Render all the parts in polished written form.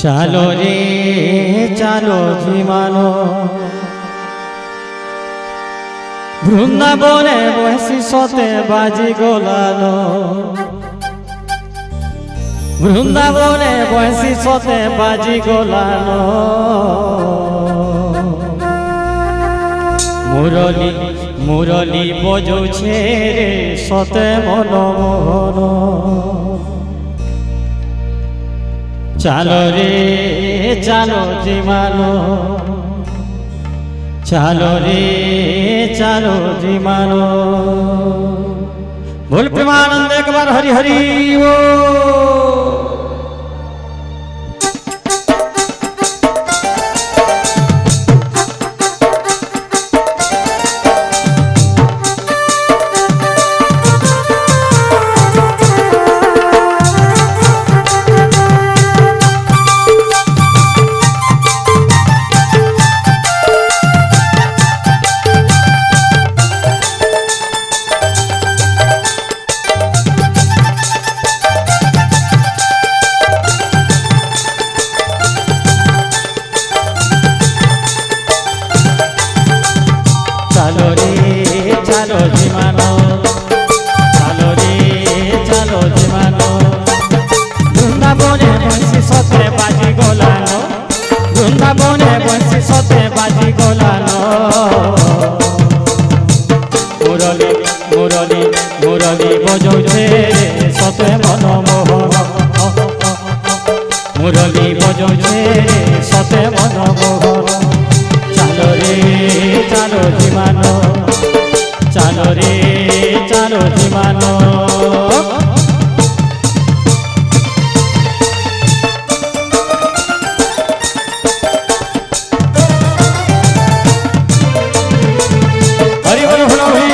চালো রে চালো জীমানো বৃন্দাবনে বসি সতে বাজি গোলালো বৃন্দাবনে বসি সতে বাজি গোলালো মুরলি মুরলি বজৌছে রে সতে মনমোহন চালো রে চালো জীমানো চালো রে চালো জীমানো बोल प्रेमानंद एक बार हरि हरि ओ चालो रे चालो जीमानो चालो रे चालो जीमानो बृंदाबने बंसी सते बाजी गोलानो बृंदाबने बंसी सते बाजी गोलानो मुरली मुरली मुरली बजौछे सते मनमोहन मुरली बजौछे सते मनमोहन चालो रे चालो जीमानो चालो रे चालो जीमानो हरि बोल हरि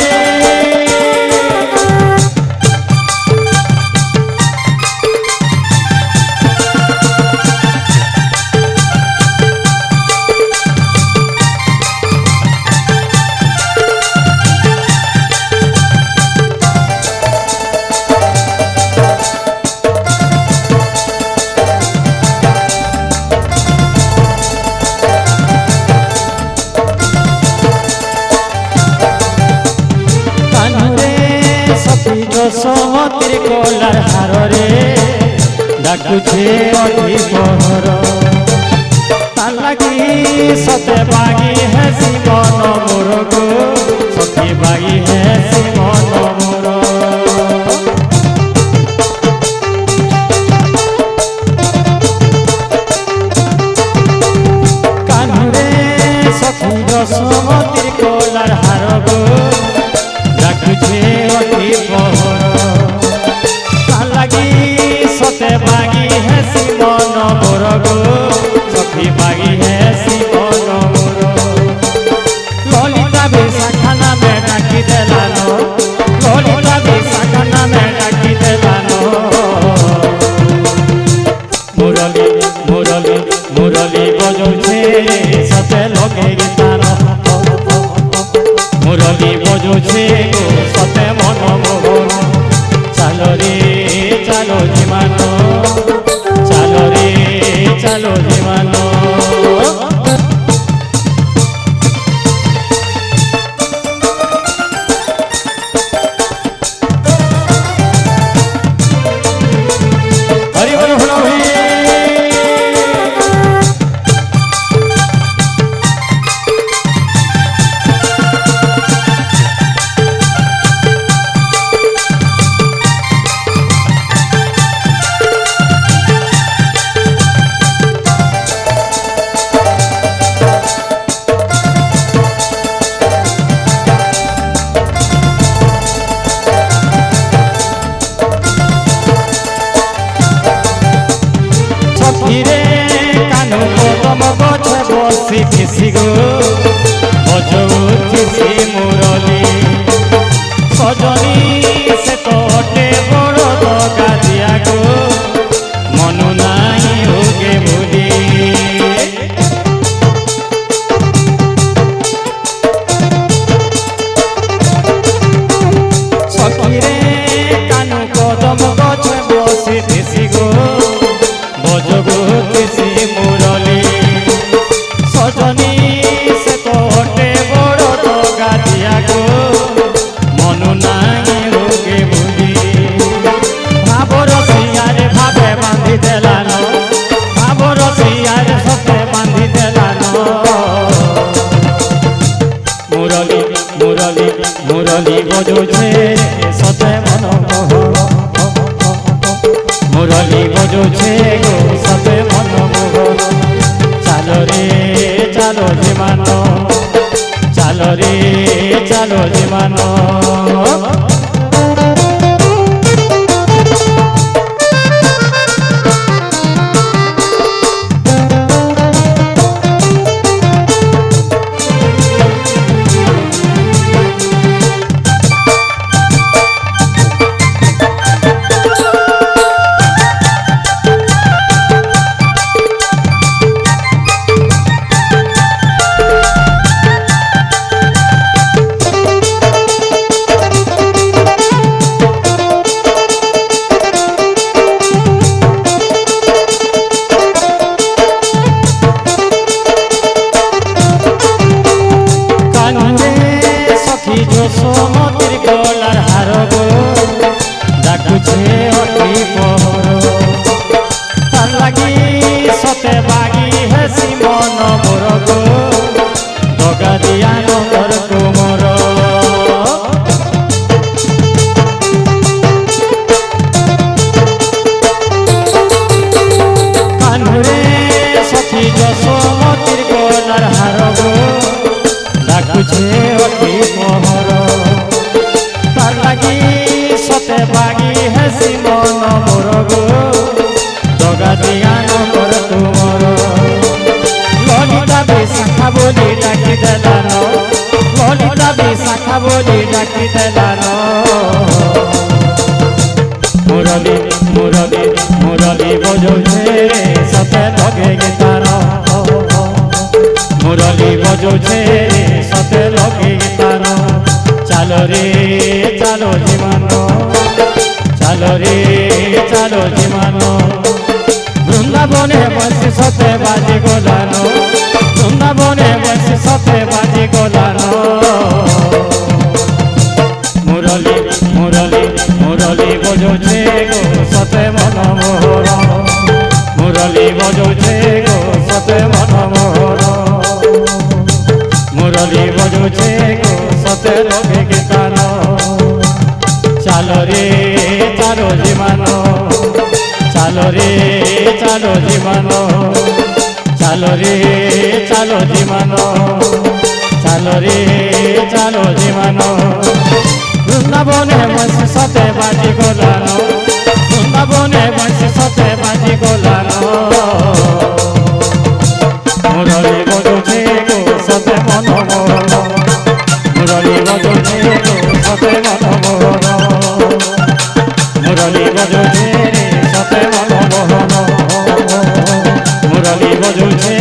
समतिर कोलार हार रे डाकुछे अति पहर तार लागी सते बागी है मन मोर गो सखी बागी है मन मोर कान्हुरे सखी समतिर कोलार हार गो डाकुछे अति पहर सते बागी है मन मोर गो सखी बागी है मन मोर ललिता बेशाखाना में डाकी देलानो ललिता बेशाखाना में डाकी देलानो मुरली मुरली मुरली बजौछे सते लगे गीतार मुरली बजौछे सते मनमोहन चालो रे चालो जीमानो चालो रे चालो जीमानो हरि बोल हरि बसी खिसी गो बजौछे मुरली सजनी से तोटे बड़ दगा दिया गो मनु नाई होगे भूली सखी रे कानु कदम गछ बसी खिसी गो बजौछे মুরলী বজুছে সতে মনমোহন মুরলী বজুছে গো সতে মনমোহন চালো রে চালো জীবন চালো রে চালো জীবন যশোমতির গলার হার গো ডাকুছে অতি পহর তার লাগি সতে বাগি হেসি মন মোর গো দগা দিয়া নগর কুমর কানুরে সখী যশোমতির গলার হার গো ডাকুছে অতি পহর তার লাগি সতে বাগি হেসি মন মোর গো দগা দিয়া নগর তুমর ললিতা বিশাখা বলি ডাকি দেলান ললিতা বিশাখা বলি ডাকি দেলান মুরলী মুরলী মুরলী বজুছে সতে লগে গীতার মুরলী বজুছে সতে লগে গীতার চালো রে চালো জীবন চালো রে চালো জীবন বৃন্দাবনে বসে সতে বাজি গোলানো বৃন্দাবনে বসে সতে বাজি গোলানো মুরলী মুরলী মুরলী বজুছে গো সতে মনমোহন মুরলী বজুছে গো সতে মনমোহন মুরলী বজুছে গো সতে লগে গীতার চালো রে চালো জীবন চালো রে চালো জীবন চালো রে চালো জীবন চালো রে চালো জীবন বৃন্দাবনে বসে সতে বাজি গোলানো বৃন্দাবনে বসে সতে বাজি গোলানো মুরলী বজুছে গো সতে মনমোহন মুরলী বজুছে গো সতে মনমোহন মুরলী বজুছে সতে মনমোহন মুরলী বজুছে